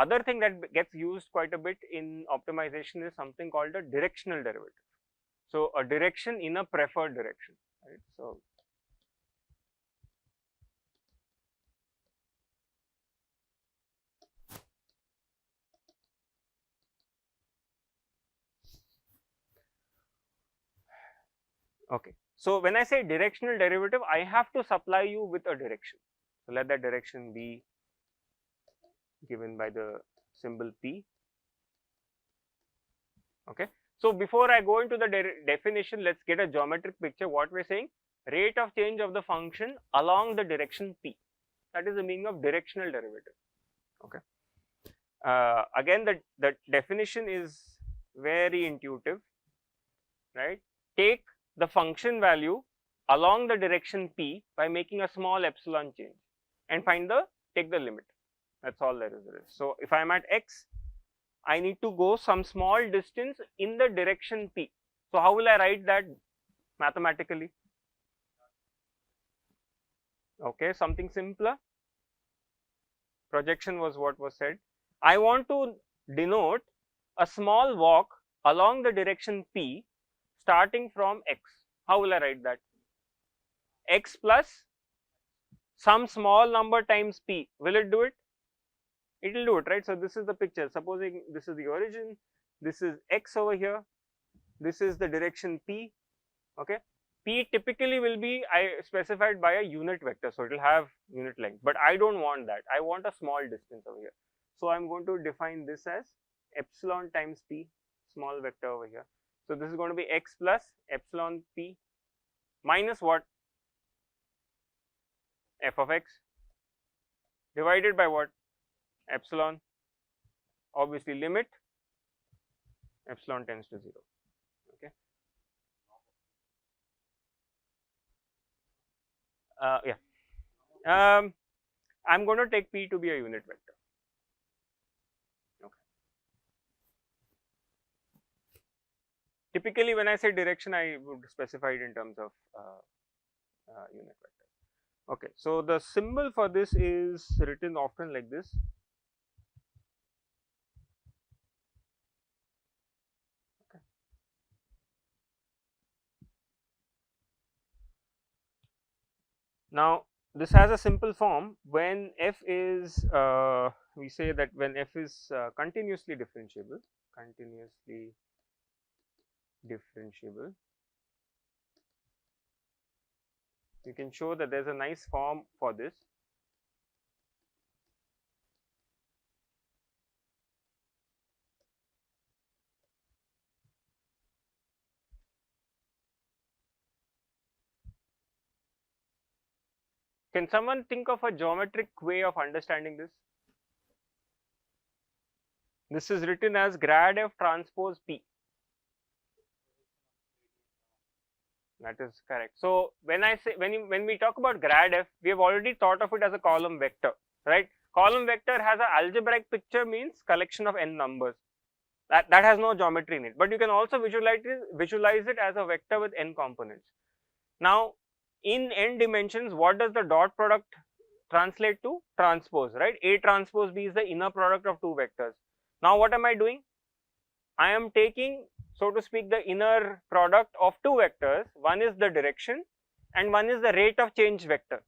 other thing that gets used quite a bit in optimization is something called a directional derivative. So a direction in a preferred direction, right? So okay. So when I say directional derivative, I have to supply you with a direction. So let that direction be given by the symbol P. Okay. So before I go into the definition, let's get a geometric picture. What we're saying, rate of change of the function along the direction P. That is the meaning of directional derivative. Okay. Again, the definition is very intuitive, right? Take the function value along the direction P by making a small epsilon change and take the limit. That's all there is. So if I am at x, I need to go some small distance in the direction P. So how will I write that mathematically? Okay, something simpler. Projection was what was said. I want to denote a small walk along the direction P starting from x. How will I write that? X plus some small number times P. Will it do it? It will do it, right? So this is the picture. Supposing this is the origin, this is x over here, this is the direction P. Okay, P typically will be specified by a unit vector, so it will have unit length, but I don't want that. I want a small distance over here. So I'm going to define this as epsilon times P, small vector over here. So this is going to be x plus epsilon P minus what? F of x divided by what? Epsilon, obviously limit epsilon tends to 0. Okay. Yeah. I'm going to take P to be a unit vector. Okay. Typically, when I say direction, I would specify it in terms of unit vector. Okay. So the symbol for this is written often like this. Now this has a simple form. When f is we say that when f is continuously differentiable, you can show that there is a nice form for this. Can someone think of a geometric way of understanding this? This is written as grad f transpose P. That is correct. So when I say when we talk about grad f, we have already thought of it as a column vector, right? Column vector has an algebraic picture, means collection of n numbers. That has no geometry in it, but you can also visualize it as a vector with n components. Now in n dimensions, what does the dot product translate to? Transpose, right? A transpose B is the inner product of two vectors. Now what am I doing? I am taking, so to speak, the inner product of two vectors. One is the direction and one is the rate of change vector.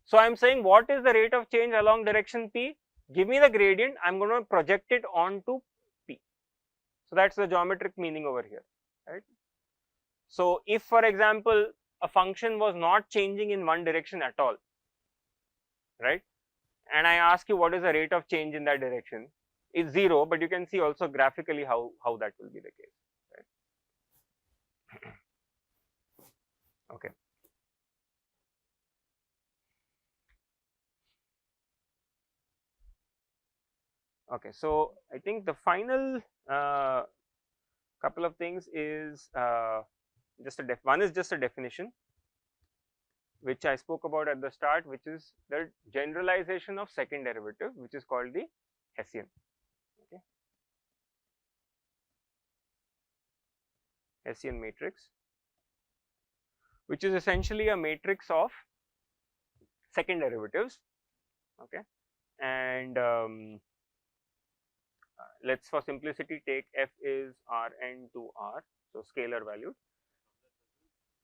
So I am saying, what is the rate of change along direction P? Give me the gradient, I am going to project it onto P. So that's the geometric meaning over here, right? So if, for example, a function was not changing in one direction at all, right, and I ask you what is the rate of change in that direction, it's 0, but you can see also graphically how that will be the case, right? Okay. Okay, so I think the final couple of things is one is just a definition, which I spoke about at the start, which is the generalization of second derivative, which is called the Hessian. Okay. Hessian matrix, which is essentially a matrix of second derivatives. Okay. and let's for simplicity take f is Rn to R, so scalar value.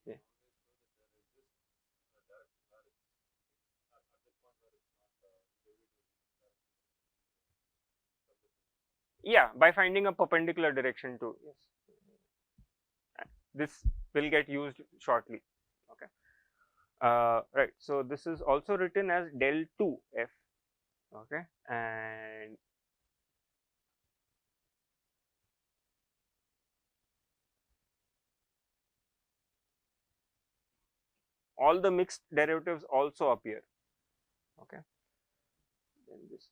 Yeah. Yeah, by finding a perpendicular direction to, yes. This will get used shortly. Okay. Right. So this is also written as del 2 f. Okay, and all the mixed derivatives also appear. Okay. Then this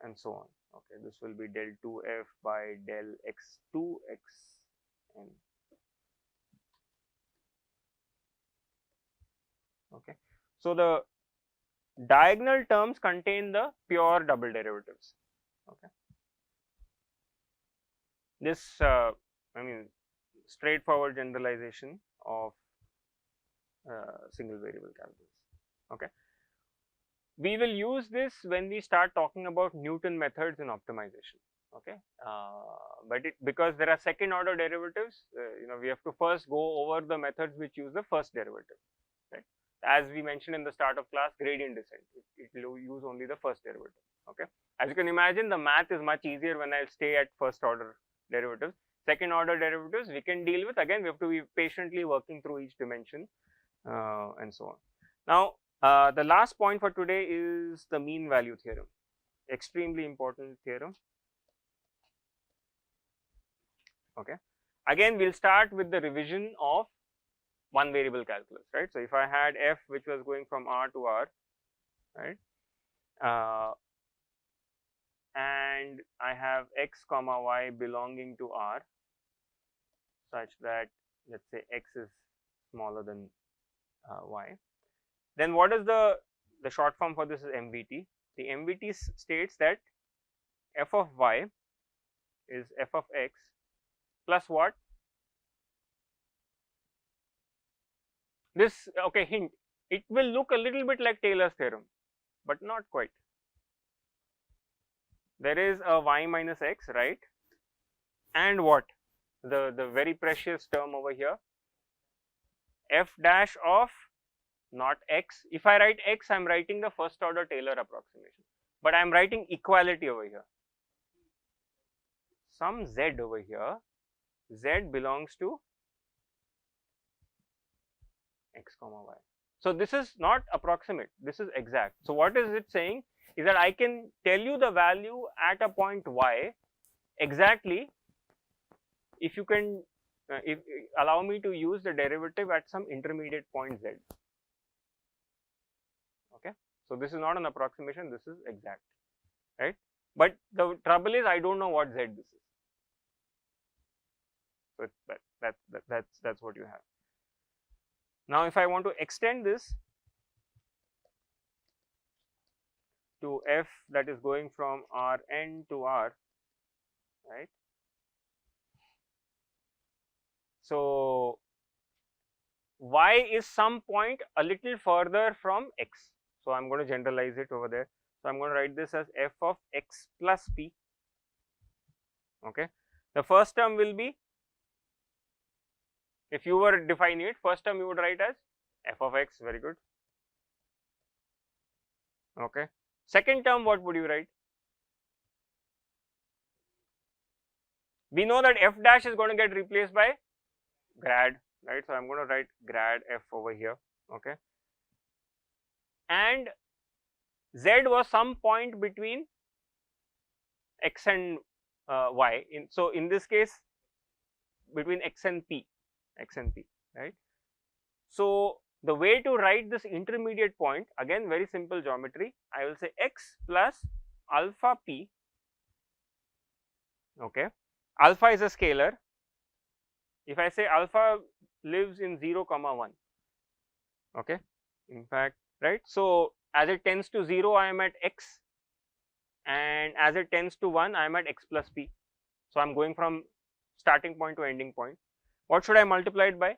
and so on. Okay, this will be del 2f by del x2 xn. Okay, so the diagonal terms contain the pure double derivatives. Okay, this I mean straightforward generalization of single variable calculus. Okay, we will use this when we start talking about Newton methods in optimization. Okay, but because there are second order derivatives, we have to first go over the methods which use the first derivative, right? As we mentioned in the start of class, gradient descent, it will use only the first derivative. Okay, as you can imagine, the math is much easier when I stay at first order derivatives. Second order derivatives we can deal with, again we have to be patiently working through each dimension and so on. Now the last point for today is the mean value theorem, extremely important theorem. Okay, again we'll start with the revision of one variable calculus, right? So if I had f which was going from R to R, right, and I have x comma y belonging to R such that let's say x is smaller than y, then what is the short form for this is MVT. The MVT states that f of y is f of x plus what? This, okay, hint, it will look a little bit like Taylor's theorem, but not quite. There is a y minus x, right? And what? The very precious term over here, f dash of not x. If I write x, I am writing the first order Taylor approximation, but I am writing equality over here. Some z over here, z belongs to x comma y. So this is not approximate, this is exact. So what is it saying is that I can tell you the value at a point y exactly if you can if allow me to use the derivative at some intermediate point z. Okay, so this is not an approximation, this is exact, right? But the trouble is I don't know what z this is. So that's what you have. Now if I want to extend this to f that is going from Rn to R, right? So y is some point a little further from x. So I'm going to generalize it over there. So I'm going to write this as f of x plus p. Okay, the first term will be, if you were defining it, first term you would write as f of x. Very good. Okay, second term what would you write? We know that f dash is going to get replaced by grad, right? So I'm going to write grad f over here. Okay, and z was some point between x and y. So in this case between x and p, right? So the way to write this intermediate point, again very simple geometry, I will say x plus alpha p. Okay, alpha is a scalar. If I say alpha lives in 0 comma 1, okay, in fact, right? So as it tends to 0 I am at x, and as it tends to 1 I am at x plus p. So I am going from starting point to ending point. What should I multiply it by?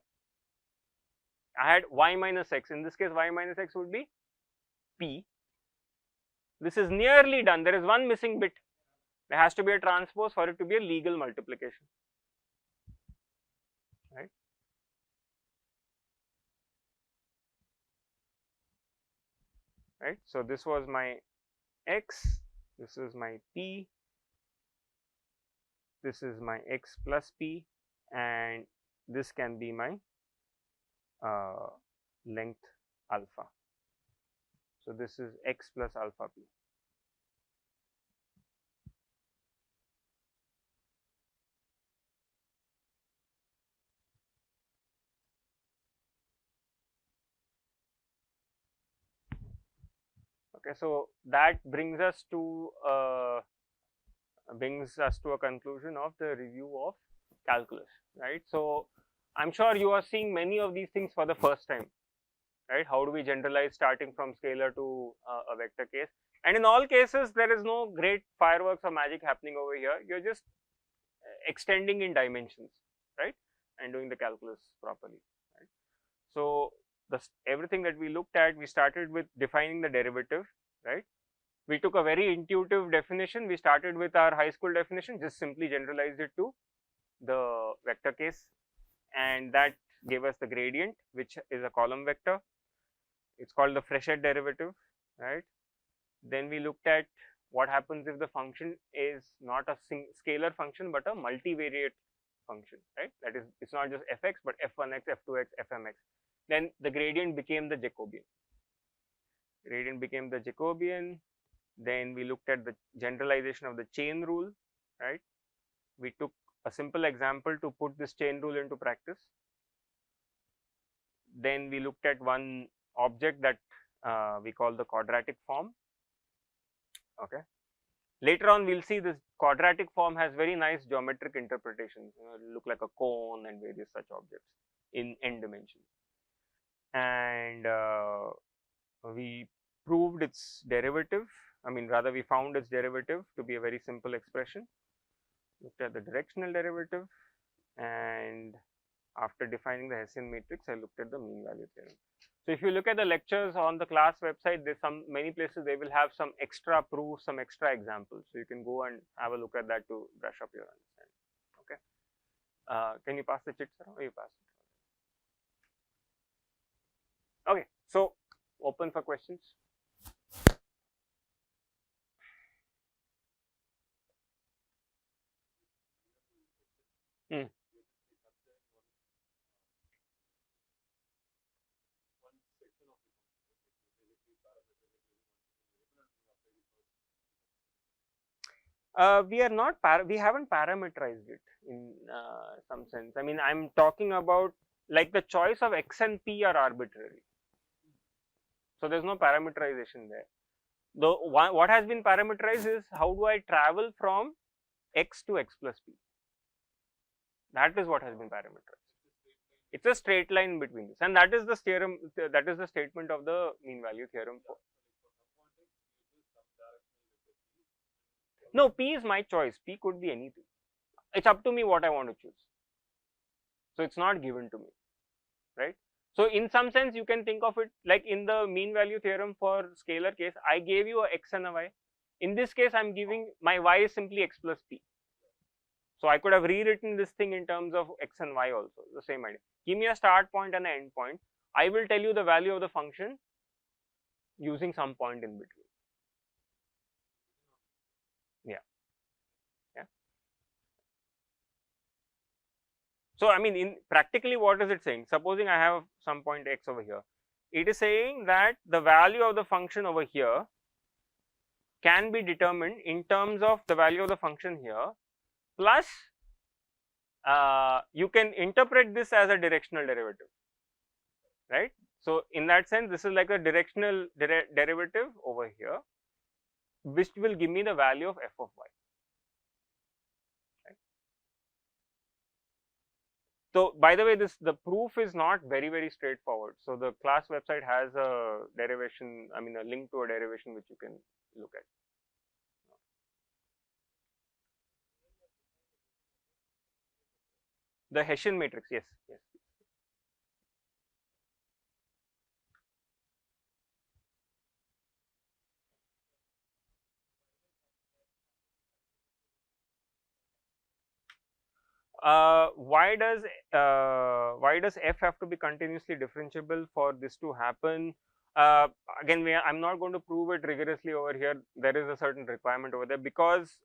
I had y minus x. In this case, y minus x would be p. This is nearly done. There is one missing bit. There has to be a transpose for it to be a legal multiplication, right? Right. So this was my x. This is my p. This is my x plus p, and this can be my length alpha. So this is x plus alpha p. Okay, so that brings us to a conclusion of the review of calculus, right? So I'm sure you are seeing many of these things for the first time, right? How do we generalize starting from scalar to a vector case? And in all cases, there is no great fireworks or magic happening over here. You're just extending in dimensions, right? And doing the calculus properly, right? So everything that we looked at, we started with defining the derivative, right? We took a very intuitive definition. We started with our high school definition, just simply generalized it to the vector case, and that gave us the gradient, which is a column vector. It's called the Fréchet derivative, right? Then we looked at what happens if the function is not a scalar function but a multivariate function, right? That is, it's not just fx but f1x, f2x, fmx. Then the gradient became the Jacobian. Then we looked at the generalization of the chain rule, right? We took a simple example to put this chain rule into practice. Then we looked at one object that we call the quadratic form. Okay. Later on, we'll see this quadratic form has very nice geometric interpretations. It'll look like a cone and various such objects in n dimensions. And we proved its derivative. I mean, rather, we found its derivative to be a very simple expression. Looked at the directional derivative, and after defining the Hessian matrix, I looked at the mean value theorem. So if you look at the lectures on the class website, there's many places they will have some extra proofs, some extra examples. So you can go and have a look at that to brush up your understanding. Okay. Can you pass the chit, sir? Or you pass it? Okay. So open for questions. We haven't parameterized it in some sense. I mean, I'm talking about like the choice of x and p are arbitrary. So there's no parameterization there. What has been parameterized is how do I travel from x to x plus p. That is what has been parameterized. It's a straight line between this, and that is the theorem. That is the statement of the mean value theorem. No, p is my choice. P could be anything. It's up to me what I want to choose. So it's not given to me, right? So in some sense, you can think of it like in the mean value theorem for scalar case, I gave you a x and a y. In this case, I'm giving my y is simply x plus p. So I could have rewritten this thing in terms of x and y also, the same idea. Give me a start point and an end point. I will tell you the value of the function using some point in between. Yeah. So I mean, in practically, what is it saying? Supposing I have some point x over here, it is saying that the value of the function over here can be determined in terms of the value of the function here, plus you can interpret this as a directional derivative, right? So in that sense, this is like a directional derivative over here, which will give me the value of f of y. So by the way, the proof is not very straightforward. So the class website has a derivation, I mean a link to a derivation which you can look at. The Hessian matrix, yes. Why does f have to be continuously differentiable for this to happen? Again, I'm not going to prove it rigorously over here. There is a certain requirement over there, because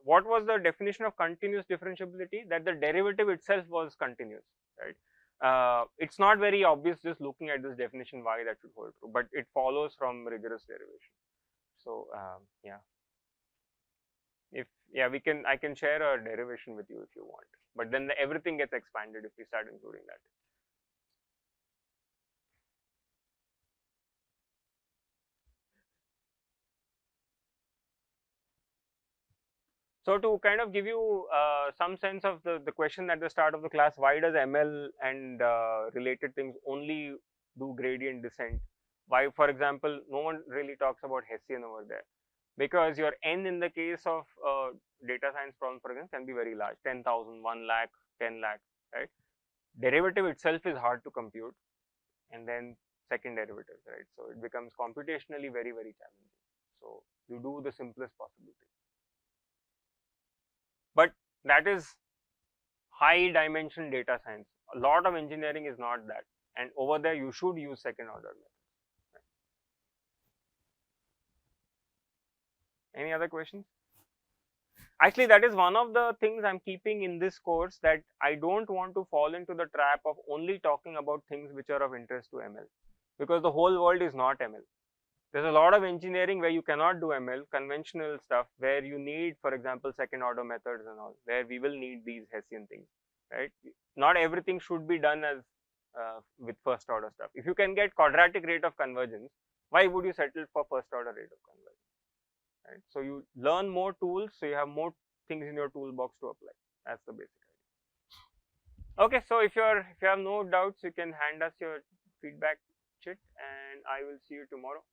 what was the definition of continuous differentiability? That the derivative itself was continuous, right? It's not very obvious just looking at this definition why that should hold true, but it follows from rigorous derivation. So yeah. If I can share a derivation with you if you want, but then everything gets expanded if we start including that. So to kind of give you some sense of the question at the start of the class, why does ML and related things only do gradient descent? Why, for example, no one really talks about Hessian over there, because your n in the case of data science problem, for example, can be very large, 10,000, 1 lakh, 10 lakh, right? Derivative itself is hard to compute, and then second derivatives, right? So it becomes computationally very, very challenging. So you do the simplest possible thing. But that is high dimension data science. A lot of engineering is not that, and over there you should use second order methods. Right? Any other questions? Actually, that is one of the things I'm keeping in this course, that I don't want to fall into the trap of only talking about things which are of interest to ML, because the whole world is not ML. There's a lot of engineering where you cannot do ML, conventional stuff, where you need, for example, second order methods and all, where we will need these Hessian things, right? Not everything should be done as with first order stuff. If you can get quadratic rate of convergence, why would you settle for first order rate of convergence? Right? So you learn more tools, so you have more things in your toolbox to apply. That's the basic idea. Okay, so if you have no doubts, you can hand us your feedback sheet, and I will see you tomorrow.